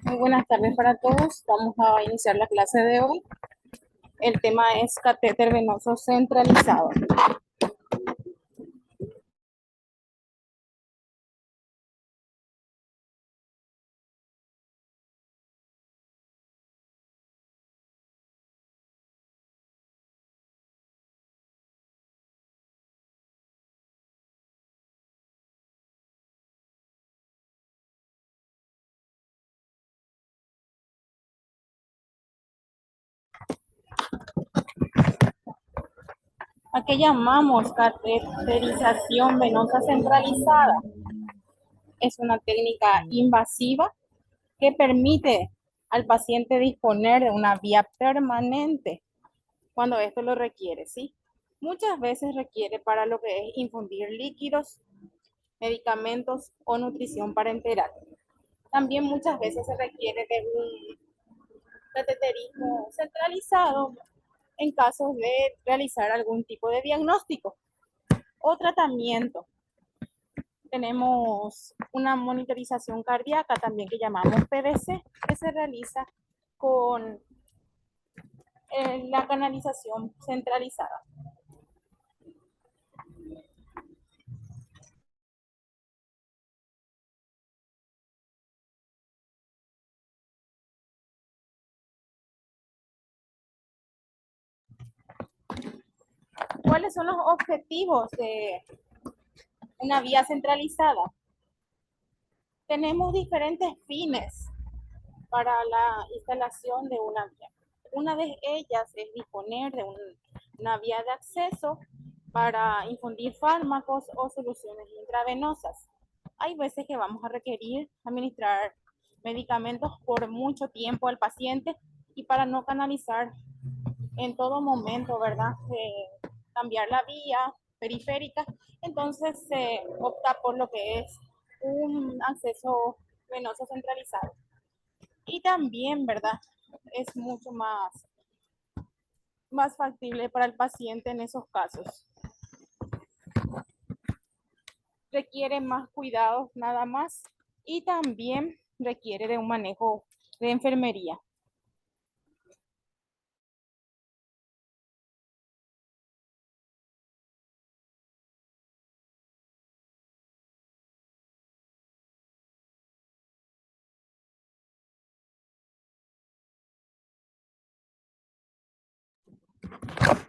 Muy buenas tardes para todos. Vamos a iniciar la clase de hoy. El tema es catéter venoso centralizado. ¿A qué llamamos cateterización venosa centralizada? Es una técnica invasiva que permite al paciente disponer de una vía permanente cuando esto lo requiere, ¿sí? Muchas veces requiere para lo que es infundir líquidos, medicamentos o nutrición parenteral. También muchas veces se requiere de un cateterismo centralizado en casos de realizar algún tipo de diagnóstico o tratamiento. Tenemos una monitorización cardíaca también que llamamos PVC, que se realiza con la canalización centralizada. ¿Cuáles son los objetivos de una vía centralizada? Tenemos diferentes fines para la instalación de una vía. Una de ellas es disponer de una vía de acceso para infundir fármacos o soluciones intravenosas. Hay veces que vamos a requerir administrar medicamentos por mucho tiempo al paciente y para no canalizar en todo momento, ¿verdad? Cambiar la vía periférica, entonces se opta por lo que es un acceso venoso centralizado. Y también, ¿verdad? Es mucho más factible para el paciente en esos casos. Requiere más cuidados nada más y también requiere de un manejo de enfermería.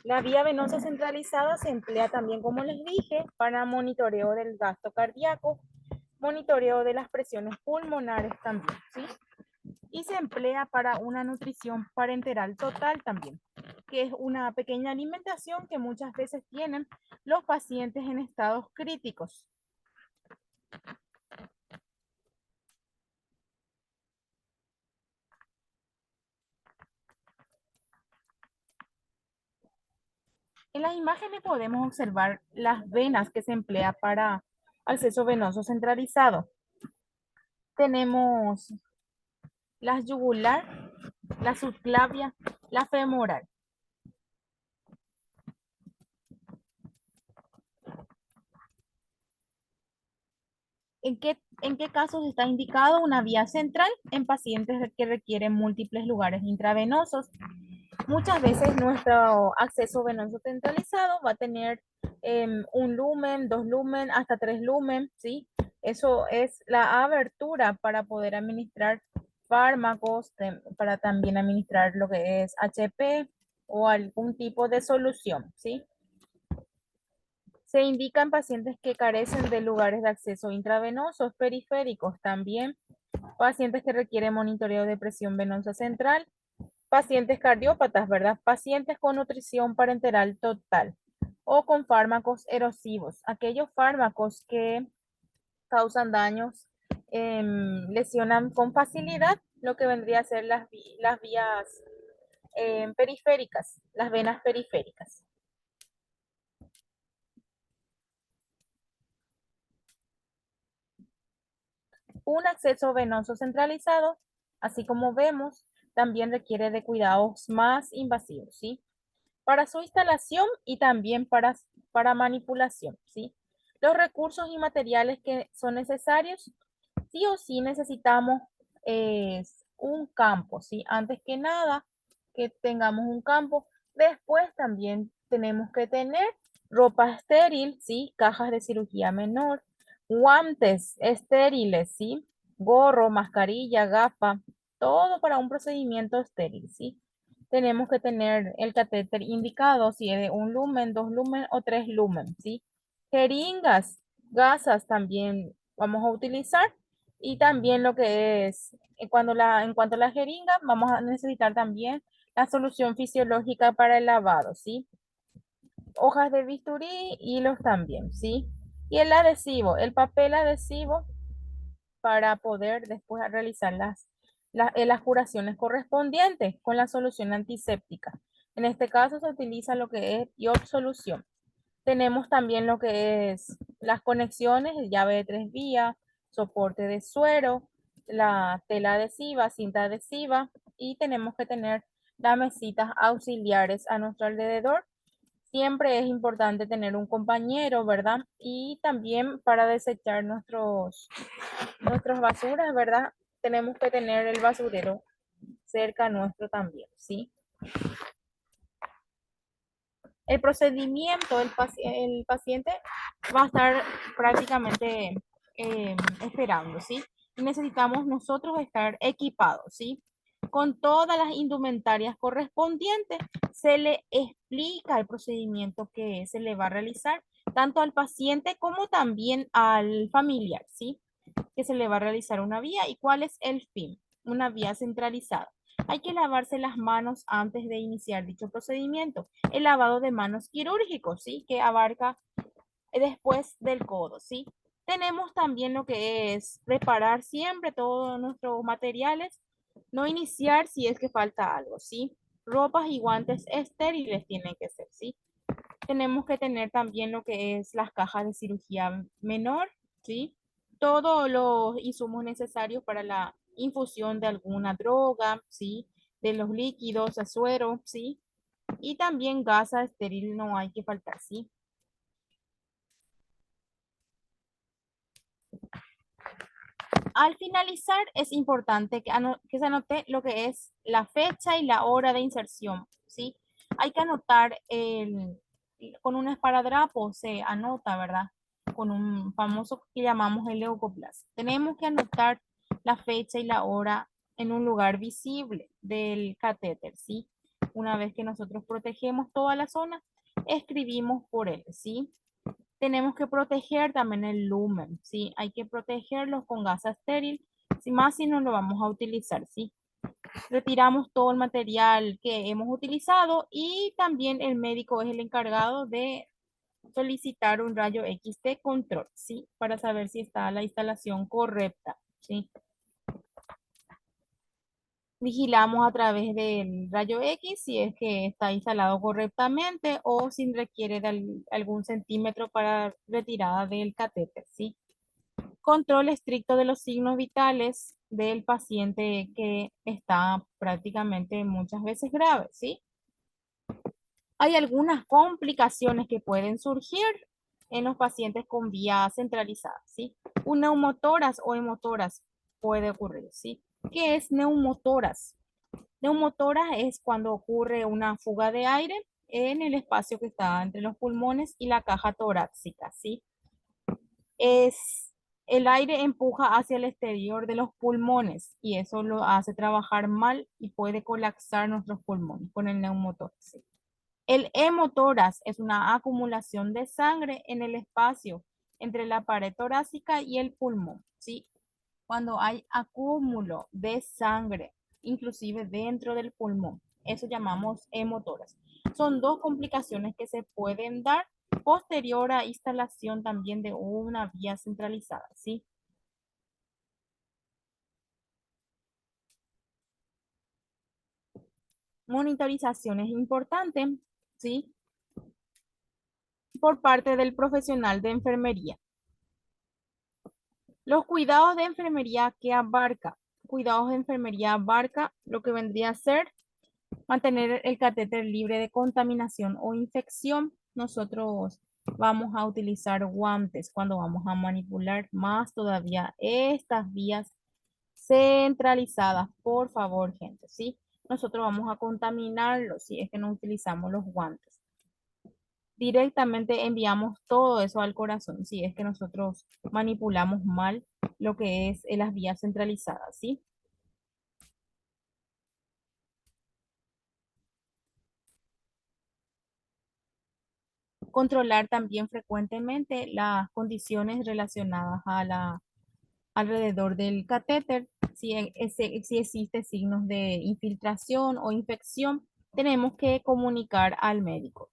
La vía venosa centralizada se emplea también, como les dije, para monitoreo del gasto cardíaco, monitoreo de las presiones pulmonares también, ¿sí? Y se emplea para una nutrición parenteral total también, que es una pequeña alimentación que muchas veces tienen los pacientes en estados críticos. En las imágenes podemos observar las venas que se emplea para acceso venoso centralizado. Tenemos la yugular, la subclavia, la femoral. ¿En qué casos está indicado una vía central? En pacientes que requieren múltiples lugares intravenosos. Muchas veces nuestro acceso venoso centralizado va a tener un lumen, 2 lumen, hasta 3 lumen, ¿sí? Eso es la abertura para poder administrar fármacos, para también administrar lo que es HP o algún tipo de solución, ¿sí? Se indica en pacientes que carecen de lugares de acceso intravenosos periféricos, también pacientes que requieren monitoreo de presión venosa central, pacientes cardiópatas, ¿verdad? Pacientes con nutrición parenteral total o con fármacos erosivos, aquellos fármacos que causan daños, lesionan con facilidad lo que vendría a ser las vías periféricas, las venas periféricas. Un acceso venoso centralizado, así como vemos, también requiere de cuidados más invasivos, ¿sí? Para su instalación y también para manipulación, ¿sí? Los recursos y materiales que son necesarios sí o sí necesitamos un campo, ¿sí? Antes que nada, que tengamos un campo. Después también tenemos que tener ropa estéril, ¿sí? Cajas de cirugía menor, guantes estériles, ¿sí? Gorro, mascarilla, gafa, todo para un procedimiento estéril, ¿sí? Tenemos que tener el catéter indicado, si es de 1 lumen, 2 lumen o 3 lumen, ¿sí? Jeringas, gasas también vamos a utilizar y también lo que es, en cuanto a la jeringa, vamos a necesitar también la solución fisiológica para el lavado, ¿sí? Hojas de bisturí, hilos también, ¿sí? Y el adhesivo, el papel adhesivo para poder después realizar las curaciones correspondientes con la solución antiséptica. En este caso se utiliza lo que es iod solución. Tenemos también lo que es las conexiones, llave de 3 vías, soporte de suero, la tela adhesiva, cinta adhesiva y tenemos que tener las mesitas auxiliares a nuestro alrededor. Siempre es importante tener un compañero, ¿verdad? Y también para desechar nuestras basuras, ¿verdad? Tenemos que tener el basurero cerca nuestro también, ¿sí? El procedimiento, el paciente va a estar prácticamente esperando, ¿sí? Y necesitamos nosotros estar equipados, ¿sí? Con todas las indumentarias correspondientes, se le explica el procedimiento que se le va a realizar, tanto al paciente como también al familiar, ¿sí? Que se le va a realizar una vía y cuál es el fin, una vía centralizada. Hay que lavarse las manos antes de iniciar dicho procedimiento. El lavado de manos quirúrgico, ¿sí? Que abarca después del codo, ¿sí? Tenemos también lo que es preparar siempre todos nuestros materiales, no iniciar si es que falta algo, ¿sí? Ropas y guantes estériles tienen que ser, ¿sí? Tenemos que tener también lo que es las cajas de cirugía menor, ¿sí? Todos los insumos necesarios para la infusión de alguna droga, ¿sí? De los líquidos, de suero, ¿sí? Y también gasa estéril no hay que faltar, ¿sí? Al finalizar es importante que se anote lo que es la fecha y la hora de inserción, ¿sí? Hay que anotar con un esparadrapo, se anota, ¿verdad? Con un famoso que llamamos el leucoplas. Tenemos que anotar la fecha y la hora en un lugar visible del catéter, ¿sí? Una vez que nosotros protegemos toda la zona, escribimos por él, ¿sí? Tenemos que proteger también el lumen, ¿sí? Hay que protegerlo con gasa estéril, si más si no lo vamos a utilizar, ¿sí? Retiramos todo el material que hemos utilizado y también el médico es el encargado de solicitar un rayo X de control, ¿sí? Para saber si está la instalación correcta, ¿sí? Vigilamos a través del rayo X si es que está instalado correctamente o si requiere de algún centímetro para retirada del catéter, ¿sí? Control estricto de los signos vitales del paciente que está prácticamente muchas veces grave, ¿sí? Hay algunas complicaciones que pueden surgir en los pacientes con vía centralizada, ¿sí? Un neumotoras o hemotoras puede ocurrir, ¿sí? ¿Qué es neumotoras? Neumotoras es cuando ocurre una fuga de aire en el espacio que está entre los pulmones y la caja torácica, ¿sí? Es el aire empuja hacia el exterior de los pulmones y eso lo hace trabajar mal y puede colapsar nuestros pulmones con el neumotórax. El hemotórax es una acumulación de sangre en el espacio entre la pared torácica y el pulmón, ¿sí? Cuando hay acúmulo de sangre, inclusive dentro del pulmón, eso llamamos hemotórax. Son dos complicaciones que se pueden dar posterior a instalación también de una vía centralizada, ¿sí? Monitorización es importante, ¿sí? Por parte del profesional de enfermería. Los cuidados de enfermería que abarca, cuidados de enfermería abarca lo que vendría a ser mantener el catéter libre de contaminación o infección. Nosotros vamos a utilizar guantes cuando vamos a manipular más todavía estas vías centralizadas, por favor, gente, ¿sí? Nosotros vamos a contaminarlo si es que no utilizamos los guantes. Directamente enviamos todo eso al corazón si es que nosotros manipulamos mal lo que es las vías centralizadas, ¿sí? Controlar también frecuentemente las condiciones relacionadas a alrededor del catéter. Si existe signos de infiltración o infección, tenemos que comunicar al médico.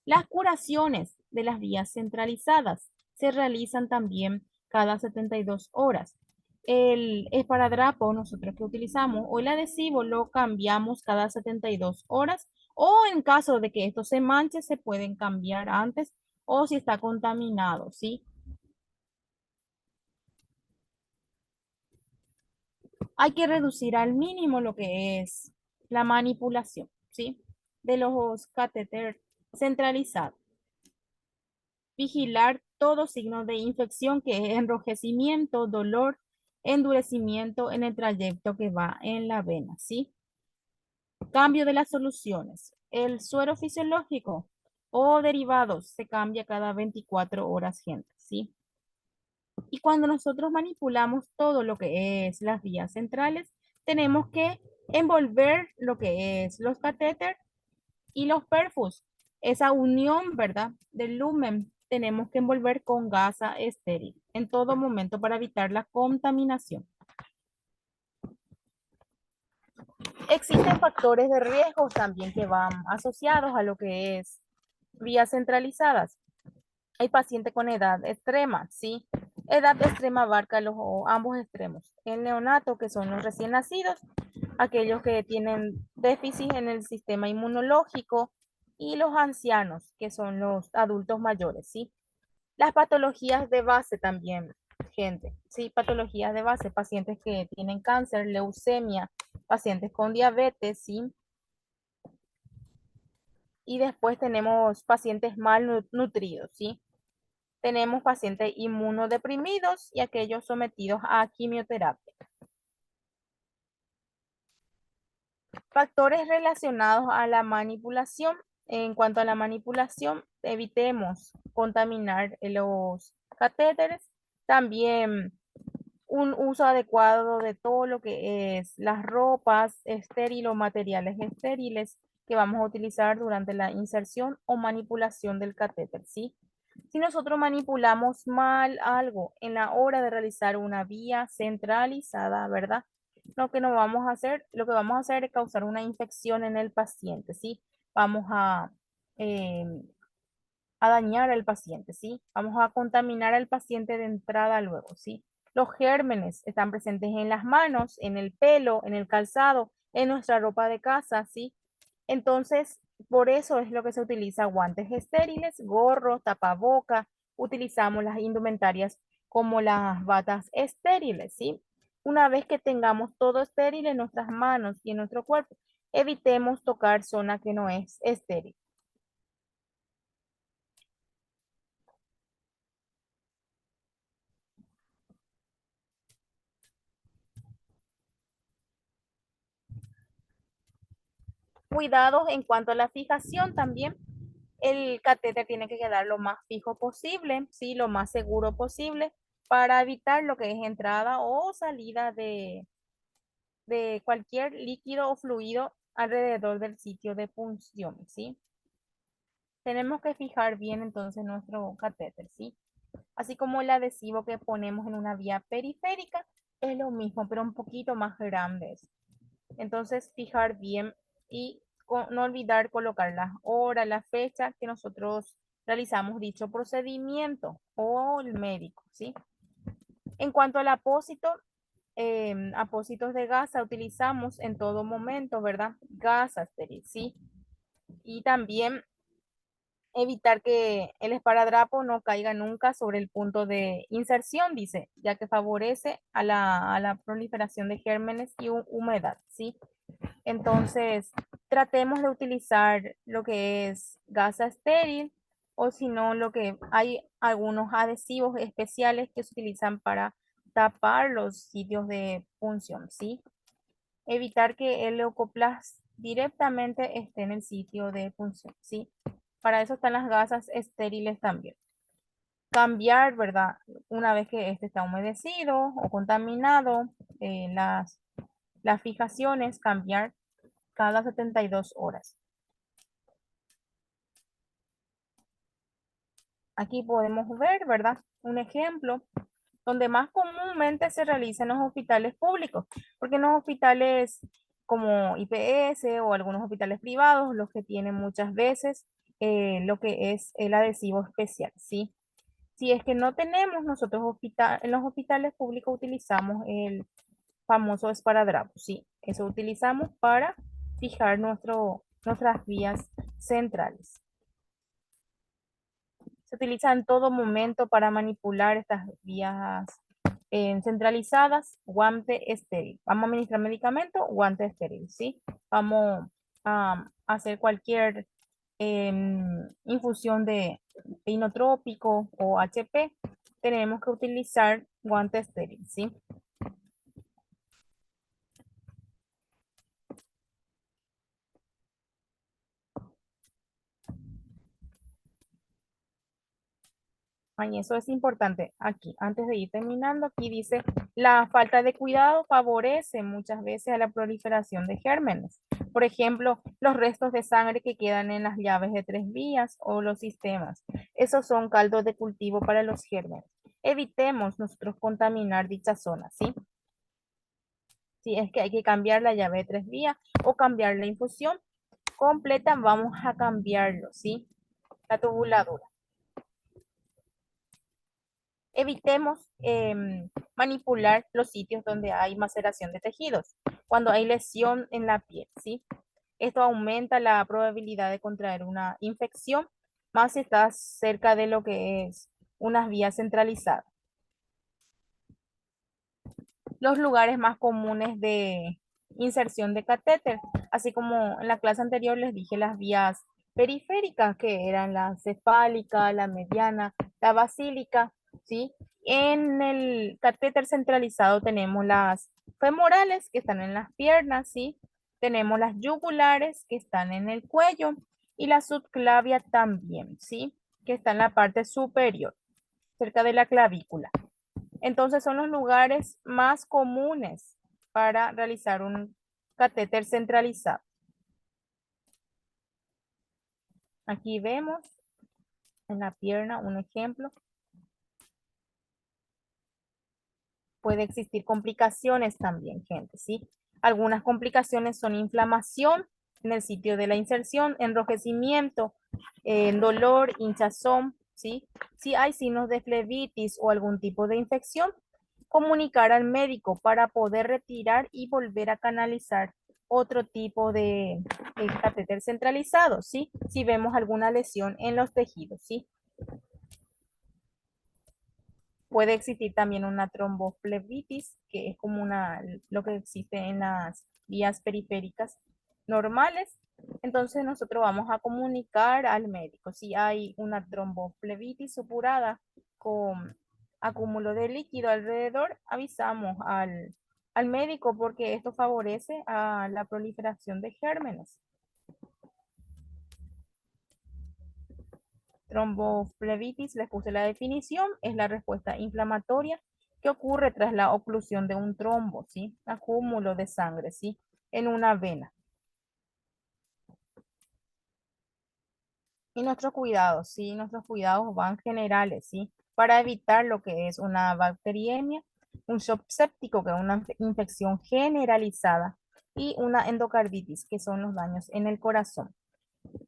Las curaciones de las vías centralizadas se realizan también cada 72 horas. El esparadrapo, nosotros que utilizamos, o el adhesivo lo cambiamos cada 72 horas, o en caso de que esto se manche, se pueden cambiar antes o si está contaminado, ¿sí? Hay que reducir al mínimo lo que es la manipulación, ¿sí? De los catéteres centralizados. Vigilar todo signo de infección que es enrojecimiento, dolor, endurecimiento en el trayecto que va en la vena, ¿sí? Cambio de las soluciones. El suero fisiológico o derivados se cambia cada 24 horas, gente, ¿sí? Y cuando nosotros manipulamos todo lo que es las vías centrales, tenemos que envolver lo que es los catéteres y los perfus. Esa unión, ¿verdad? Del lumen tenemos que envolver con gasa estéril en todo momento para evitar la contaminación. Existen factores de riesgo también que van asociados a lo que es vías centralizadas. Hay pacientes con edad extrema, ¿sí? Edad extrema abarca ambos extremos. El neonato, que son los recién nacidos, aquellos que tienen déficit en el sistema inmunológico, y los ancianos, que son los adultos mayores, ¿sí? Las patologías de base también, gente, ¿sí? Patologías de base, pacientes que tienen cáncer, leucemia, pacientes con diabetes, ¿sí? Y después tenemos pacientes mal nutridos, ¿sí? Tenemos pacientes inmunodeprimidos y aquellos sometidos a quimioterapia. Factores relacionados a la manipulación. En cuanto a la manipulación, evitemos contaminar los catéteres. También un uso adecuado de todo lo que es las ropas estériles o materiales estériles que vamos a utilizar durante la inserción o manipulación del catéter, ¿sí? Si nosotros manipulamos mal algo en la hora de realizar una vía centralizada, ¿verdad? Lo que vamos a hacer es causar una infección en el paciente, ¿sí? Vamos eh, a dañar al paciente, ¿sí? Vamos a contaminar al paciente de entrada luego, ¿sí? Los gérmenes están presentes en las manos, en el pelo, en el calzado, en nuestra ropa de casa, ¿sí? Entonces, por eso es lo que se utiliza guantes estériles, gorros, tapabocas, utilizamos las indumentarias como las batas estériles, ¿sí? Una vez que tengamos todo estéril en nuestras manos y en nuestro cuerpo, evitemos tocar zona que no es estéril. Cuidados en cuanto a la fijación también. El catéter tiene que quedar lo más fijo posible, ¿sí? Lo más seguro posible para evitar lo que es entrada o salida de cualquier líquido o fluido alrededor del sitio de punción, ¿sí? Tenemos que fijar bien entonces nuestro catéter, ¿sí? Así como el adhesivo que ponemos en una vía periférica es lo mismo, pero un poquito más grandes. Entonces, fijar bien y no olvidar colocar las horas, la fecha que nosotros realizamos dicho procedimiento o el médico, ¿sí? En cuanto al apósito, apósitos de gasa utilizamos en todo momento, ¿verdad? Gasa estéril, ¿sí? Y también evitar que el esparadrapo no caiga nunca sobre el punto de inserción, dice, ya que favorece a la proliferación de gérmenes y humedad, ¿sí? Entonces, tratemos de utilizar lo que es gasa estéril o si no, lo que hay algunos adhesivos especiales que se utilizan para tapar los sitios de punción, ¿sí? Evitar que el leucoplast directamente esté en el sitio de punción, ¿sí? Para eso están las gasas estériles también. Cambiar, ¿verdad? Una vez que este está humedecido o contaminado, las fijaciones, cambiar cada 72 horas. Aquí podemos ver, ¿verdad? Un ejemplo donde más comúnmente se realiza en los hospitales públicos, porque en los hospitales como IPS o algunos hospitales privados, los que tienen muchas veces lo que es el adhesivo especial, ¿sí? Si es que no tenemos nosotros en los hospitales públicos utilizamos el famoso esparadrapo, ¿sí? Eso utilizamos para fijar nuestras vías centrales. Se utiliza en todo momento para manipular estas vías centralizadas, guante estéril. Vamos a administrar medicamento, guante estéril, ¿sí? Vamos a hacer cualquier infusión de inotrópico o HP, tenemos que utilizar guante estéril, ¿sí? Ay, eso es importante. Aquí, antes de ir terminando, aquí dice, la falta de cuidado favorece muchas veces a la proliferación de gérmenes. Por ejemplo, los restos de sangre que quedan en las llaves de 3 vías o los sistemas. Esos son caldos de cultivo para los gérmenes. Evitemos nosotros contaminar dicha zona, ¿sí? Si es que hay que cambiar la llave de 3 vías o cambiar la infusión completa, vamos a cambiarlo, ¿sí? La tubuladora. Evitemos manipular los sitios donde hay maceración de tejidos, cuando hay lesión en la piel, ¿sí? Esto aumenta la probabilidad de contraer una infección, más si estás cerca de lo que es unas vías centralizadas. Los lugares más comunes de inserción de catéter, así como en la clase anterior les dije las vías periféricas, que eran la cefálica, la mediana, la basílica, ¿sí? En el catéter centralizado tenemos las femorales, que están en las piernas, ¿sí? Tenemos las yugulares, que están en el cuello, y la subclavia también, ¿sí? Que está en la parte superior, cerca de la clavícula. Entonces son los lugares más comunes para realizar un catéter centralizado. Aquí vemos en la pierna un ejemplo. Puede existir complicaciones también, gente, ¿sí? Algunas complicaciones son inflamación en el sitio de la inserción, enrojecimiento, dolor, hinchazón, ¿sí? Si hay signos de flebitis o algún tipo de infección, comunicar al médico para poder retirar y volver a canalizar otro tipo de catéter centralizado, ¿sí? Si vemos alguna lesión en los tejidos, ¿sí? Puede existir también una tromboflebitis, que es como lo que existe en las vías periféricas normales. Entonces nosotros vamos a comunicar al médico. Si hay una tromboflebitis supurada con acúmulo de líquido alrededor, avisamos al médico porque esto favorece a la proliferación de gérmenes. Tromboflebitis, les puse la definición, es la respuesta inflamatoria que ocurre tras la oclusión de un trombo, ¿sí? Acúmulo de sangre, ¿sí? En una vena. Y nuestros cuidados, ¿sí? Nuestros cuidados van generales, ¿sí? Para evitar lo que es una bacteriemia, un shock séptico, que es una infección generalizada, y una endocarditis, que son los daños en el corazón.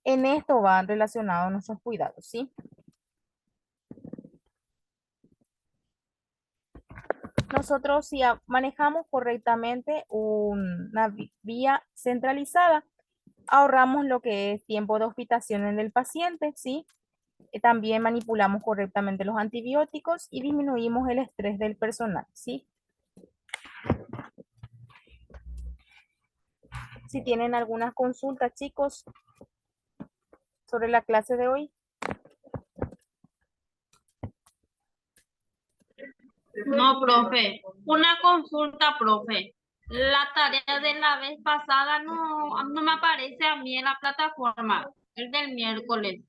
En esto van relacionados nuestros cuidados, ¿sí? Nosotros si manejamos correctamente una vía centralizada, ahorramos lo que es tiempo de hospitalización del paciente, ¿sí? También manipulamos correctamente los antibióticos y disminuimos el estrés del personal, ¿sí? Si tienen alguna consulta, chicos, sobre la clase de hoy. No, profe. Una consulta, profe. La tarea de la vez pasada no me aparece a mí en la plataforma, el del miércoles.